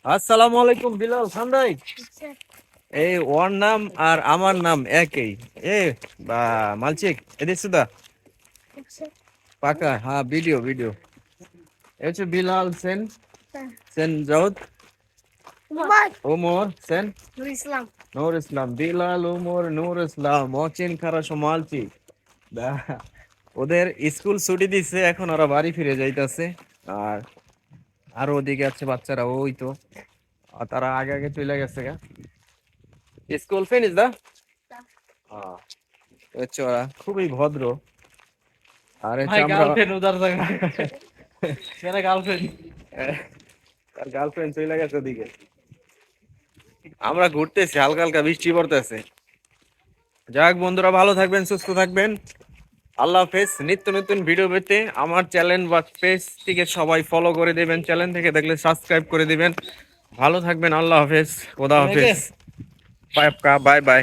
আসসালামু আলাইকুম বিলাল সান্দাই। এই ওর নাম আর আমার নাম একই। এ বা মালচিক এদিক সুদা পাকা। হ্যাঁ, ভিডিও ভিডিও। এ হচ্ছে বিলাল সেন, সেন জাউদ, ওমর সেন, নূর ইসলাম। বিলাল, ওমর, নূর ইসলাম, অচিন খারাস, মালচিক। ওদের স্কুল ছুটি দিছে, এখন ওরা বাড়ি ফিরে যাইতাছে। আর আরো ওদিকে আছে বাচ্চারা, ওই তো তারা আগে আগে চলে গেছে গা। স্কুল ফিনিশ দা। হচ্ছে ওরা খুবই ভদ্র। আর হচ্ছে ভাই আমরা গার্লফ্রেন্ড উদার জায়গা মেরা গার্লফ্রেন্ড। তার গার্লফ্রেন্ড চলে গেছে ওদিকে। আমরা ঘুরতেছি, হালকা হালকা বৃষ্টি পড়তেছে। যাক বন্ধুরা, ভালো থাকবেন, সুস্থ থাকবেন। আল্লাহ হাফেজ। নিত্য নতুন ভিডিও পেতে আমার চ্যানেল বা পেজটিকে সবাই ফলো করে দিবেন। চ্যানেল থেকে দেখলে সাবস্ক্রাইব করে দিবেন। ভালো থাকবেন। আল্লাহ হাফেজ। খোদা হাফেজ। Bye bye.